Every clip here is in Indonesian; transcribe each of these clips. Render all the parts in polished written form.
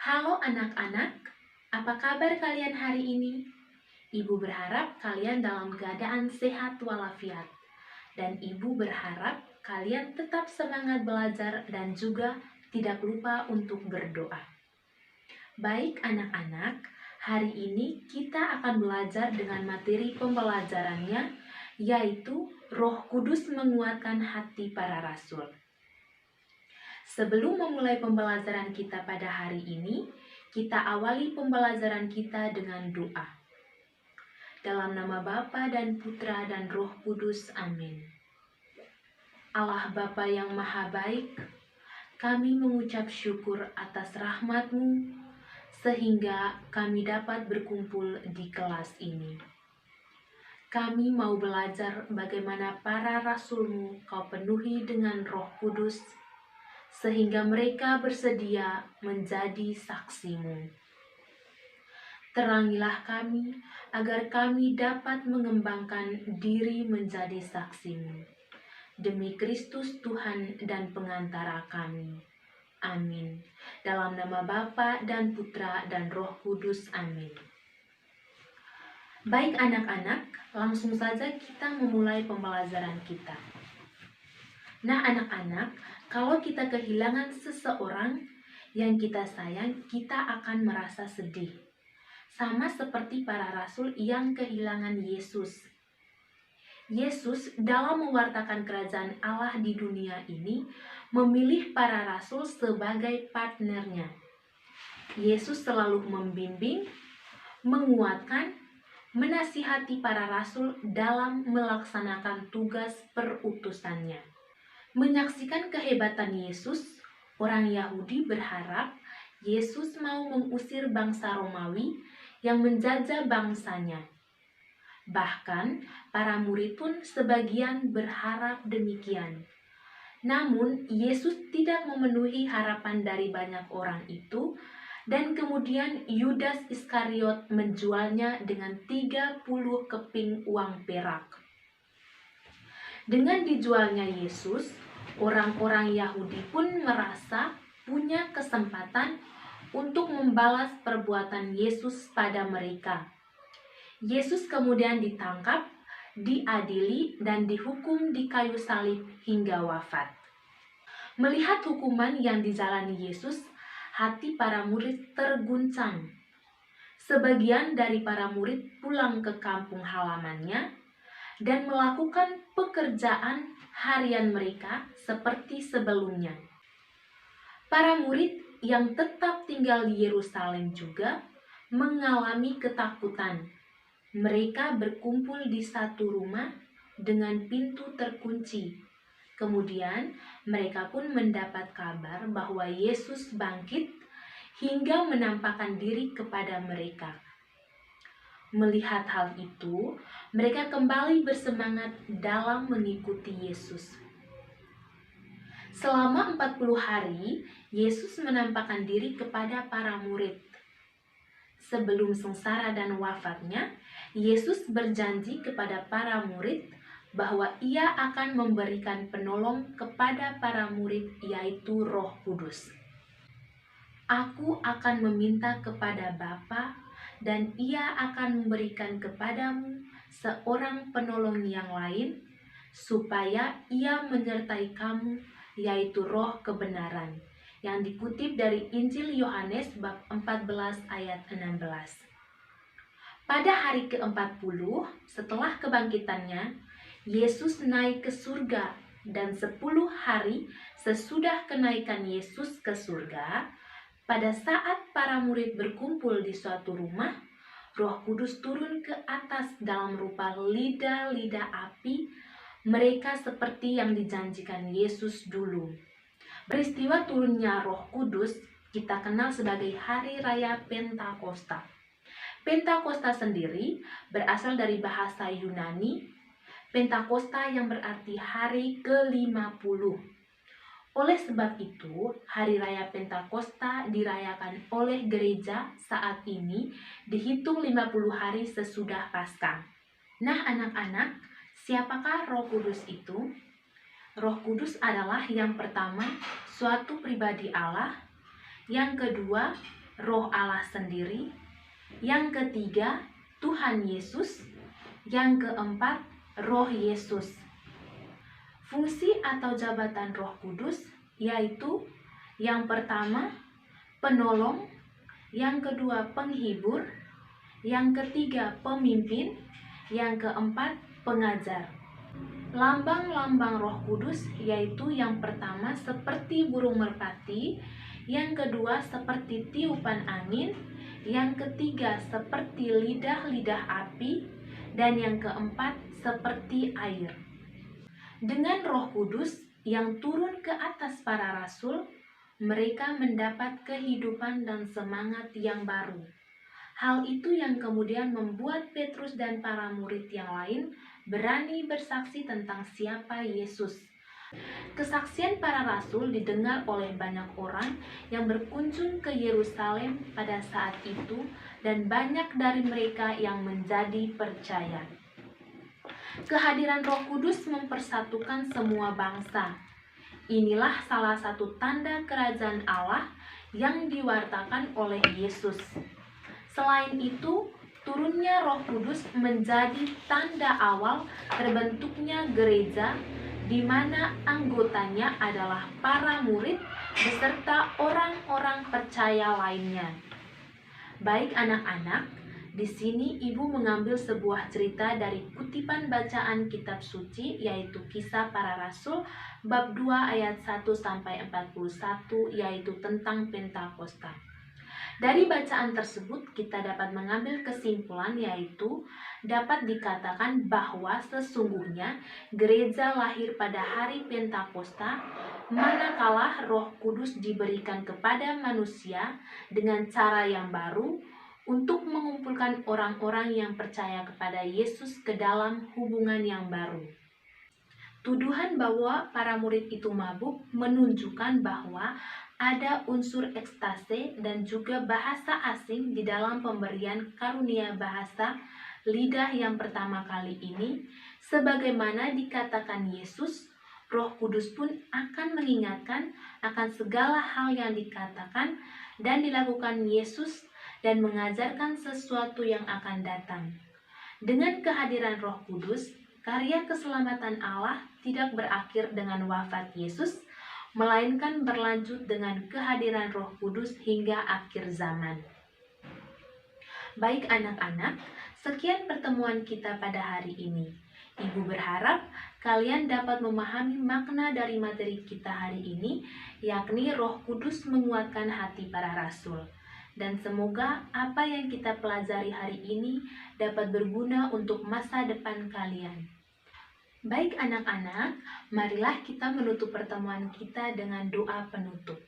Halo anak-anak, apa kabar kalian hari ini? Ibu berharap kalian dalam keadaan sehat walafiat. Dan ibu berharap kalian tetap semangat belajar dan juga tidak lupa untuk berdoa. Baik anak-anak, hari ini kita akan belajar dengan materi pembelajarannya, yaitu Roh Kudus menguatkan hati para rasul. Sebelum memulai pembelajaran kita pada hari ini, kita awali pembelajaran kita dengan doa. Dalam nama Bapa dan Putra dan Roh Kudus, amin. Allah Bapa yang Maha Baik, kami mengucap syukur atas rahmat-Mu, sehingga kami dapat berkumpul di kelas ini. Kami mau belajar bagaimana para rasul-Mu Kau penuhi dengan Roh Kudus, sehingga mereka bersedia menjadi saksi-Mu. Terangilah kami, agar kami dapat mengembangkan diri menjadi saksi-Mu. Demi Kristus Tuhan dan pengantara kami. Amin. Dalam nama Bapa dan Putra dan Roh Kudus. Amin. Baik anak-anak, langsung saja kita memulai pembelajaran kita. Nah anak-anak, kalau kita kehilangan seseorang yang kita sayang, kita akan merasa sedih. Sama seperti para rasul yang kehilangan Yesus. Yesus dalam mewartakan kerajaan Allah di dunia ini memilih para rasul sebagai partnernya. Yesus selalu membimbing, menguatkan, menasihati para rasul dalam melaksanakan tugas perutusannya. Menyaksikan kehebatan Yesus, orang Yahudi berharap Yesus mau mengusir bangsa Romawi yang menjajah bangsanya. Bahkan, para murid pun sebagian berharap demikian. Namun, Yesus tidak memenuhi harapan dari banyak orang itu, dan kemudian Yudas Iskariot menjualnya dengan 30 keping uang perak. Dengan dijualnya Yesus, orang-orang Yahudi pun merasa punya kesempatan untuk membalas perbuatan Yesus pada mereka. Yesus kemudian ditangkap, diadili, dan dihukum di kayu salib hingga wafat. Melihat hukuman yang dijalani Yesus, hati para murid terguncang. Sebagian dari para murid pulang ke kampung halamannya dan melakukan pekerjaan harian mereka seperti sebelumnya. Para murid yang tetap tinggal di Yerusalem juga mengalami ketakutan. Mereka berkumpul di satu rumah dengan pintu terkunci. Kemudian mereka pun mendapat kabar bahwa Yesus bangkit hingga menampakkan diri kepada mereka. Melihat hal itu, mereka kembali bersemangat dalam mengikuti Yesus. Selama 40 hari, Yesus menampakkan diri kepada para murid. Sebelum sengsara dan wafatnya, Yesus berjanji kepada para murid bahwa Ia akan memberikan penolong kepada para murid, yaitu Roh Kudus. Aku akan meminta kepada Bapa, dan Ia akan memberikan kepadamu seorang penolong yang lain, supaya Ia menyertai kamu, yaitu Roh kebenaran. Yang dikutip dari Injil Yohanes bab 14 ayat 16. Pada hari ke-40 setelah kebangkitannya, Yesus naik ke surga, dan 10 hari sesudah kenaikan Yesus ke surga, pada saat para murid berkumpul di suatu rumah, Roh Kudus turun ke atas dalam rupa lidah-lidah api. Mereka seperti yang dijanjikan Yesus dulu. Peristiwa turunnya Roh Kudus kita kenal sebagai Hari Raya Pentakosta. Pentakosta sendiri berasal dari bahasa Yunani, Pentakosta yang berarti hari ke-50. Oleh sebab itu, Hari Raya Pentakosta dirayakan oleh gereja saat ini dihitung 50 hari sesudah Paskah. Nah anak-anak, siapakah Roh Kudus itu? Roh Kudus adalah yang pertama, suatu pribadi Allah. Yang kedua, Roh Allah sendiri. Yang ketiga, Tuhan Yesus. Yang keempat, Roh Yesus. Fungsi atau jabatan Roh Kudus yaitu yang pertama, penolong, yang kedua, penghibur, yang ketiga, pemimpin, yang keempat, pengajar. Lambang-lambang Roh Kudus yaitu yang pertama seperti burung merpati, yang kedua seperti tiupan angin, yang ketiga seperti lidah-lidah api, dan yang keempat seperti air. Dengan Roh Kudus yang turun ke atas para rasul, mereka mendapat kehidupan dan semangat yang baru. Hal itu yang kemudian membuat Petrus dan para murid yang lain berani bersaksi tentang siapa Yesus. Kesaksian para rasul didengar oleh banyak orang yang berkunjung ke Yerusalem pada saat itu, dan banyak dari mereka yang menjadi percaya. Kehadiran Roh Kudus mempersatukan semua bangsa. Inilah salah satu tanda kerajaan Allah yang diwartakan oleh Yesus. Selain itu, turunnya Roh Kudus menjadi tanda awal terbentuknya gereja, di mana anggotanya adalah para murid beserta orang-orang percaya lainnya. Baik anak-anak, di sini ibu mengambil sebuah cerita dari kutipan bacaan kitab suci, yaitu Kisah Para Rasul bab 2 ayat 1-41, yaitu tentang Pentakosta. Dari bacaan tersebut kita dapat mengambil kesimpulan, yaitu dapat dikatakan bahwa sesungguhnya gereja lahir pada hari Pentakosta, manakala Roh Kudus diberikan kepada manusia dengan cara yang baru untuk mengumpulkan orang-orang yang percaya kepada Yesus ke dalam hubungan yang baru. Tuduhan bahwa para murid itu mabuk menunjukkan bahwa ada unsur ekstase dan juga bahasa asing di dalam pemberian karunia bahasa lidah yang pertama kali ini. Sebagaimana dikatakan Yesus, Roh Kudus pun akan mengingatkan akan segala hal yang dikatakan dan dilakukan Yesus dan mengajarkan sesuatu yang akan datang. Dengan kehadiran Roh Kudus, karya keselamatan Allah tidak berakhir dengan wafat Yesus, melainkan berlanjut dengan kehadiran Roh Kudus hingga akhir zaman. Baik anak-anak, sekian pertemuan kita pada hari ini. Ibu berharap kalian dapat memahami makna dari materi kita hari ini, yakni Roh Kudus menguatkan hati para rasul. Dan semoga apa yang kita pelajari hari ini dapat berguna untuk masa depan kalian. Baik anak-anak, marilah kita menutup pertemuan kita dengan doa penutup.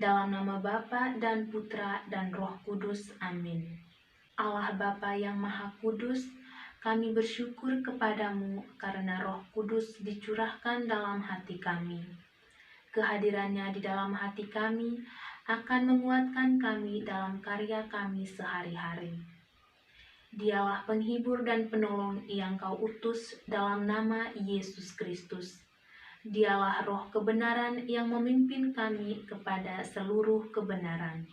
Dalam nama Bapa dan Putra dan Roh Kudus, amin. Allah Bapa yang Maha Kudus, kami bersyukur kepadamu karena Roh Kudus dicurahkan dalam hati kami. Kehadirannya di dalam hati kami akan menguatkan kami dalam karya kami sehari-hari. Dialah penghibur dan penolong yang Kau utus dalam nama Yesus Kristus. Dialah roh kebenaran yang memimpin kami kepada seluruh kebenaran.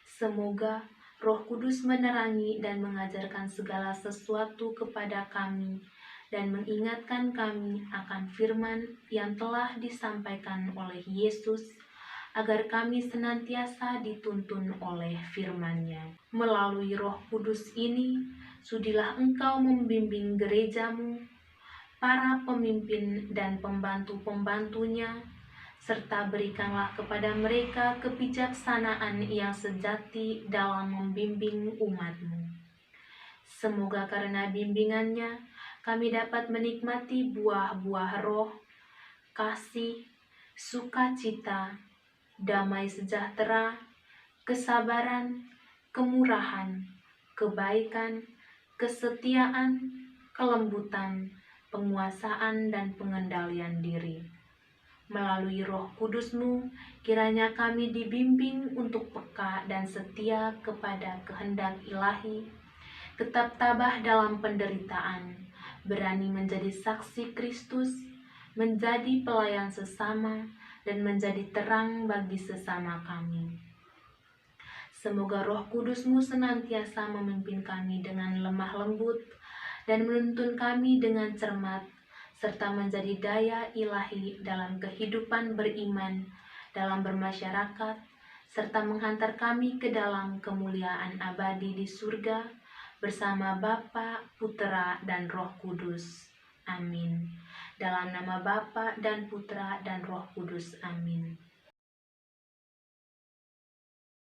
Semoga Roh Kudus menerangi dan mengajarkan segala sesuatu kepada kami dan mengingatkan kami akan firman yang telah disampaikan oleh Yesus, agar kami senantiasa dituntun oleh firman-Nya. Melalui Roh Kudus ini, sudilah Engkau membimbing gerejamu, para pemimpin dan pembantu-pembantunya, serta berikanlah kepada mereka kebijaksanaan yang sejati dalam membimbing umat-Mu. Semoga karena bimbingannya, kami dapat menikmati buah-buah roh, kasih, sukacita, damai sejahtera, kesabaran, kemurahan, kebaikan, kesetiaan, kelembutan, penguasaan, dan pengendalian diri. Melalui Roh Kudus-Mu, kiranya kami dibimbing untuk peka dan setia kepada kehendak ilahi, tetap tabah dalam penderitaan, berani menjadi saksi Kristus, menjadi pelayan sesama, dan menjadi terang bagi sesama kami. Semoga Roh Kudus-Mu senantiasa memimpin kami dengan lemah lembut dan menuntun kami dengan cermat, serta menjadi daya ilahi dalam kehidupan beriman, dalam bermasyarakat, serta menghantar kami ke dalam kemuliaan abadi di surga bersama Bapa, Putera, dan Roh Kudus. Amin. Dalam nama Bapa dan Putera dan Roh Kudus. Amin.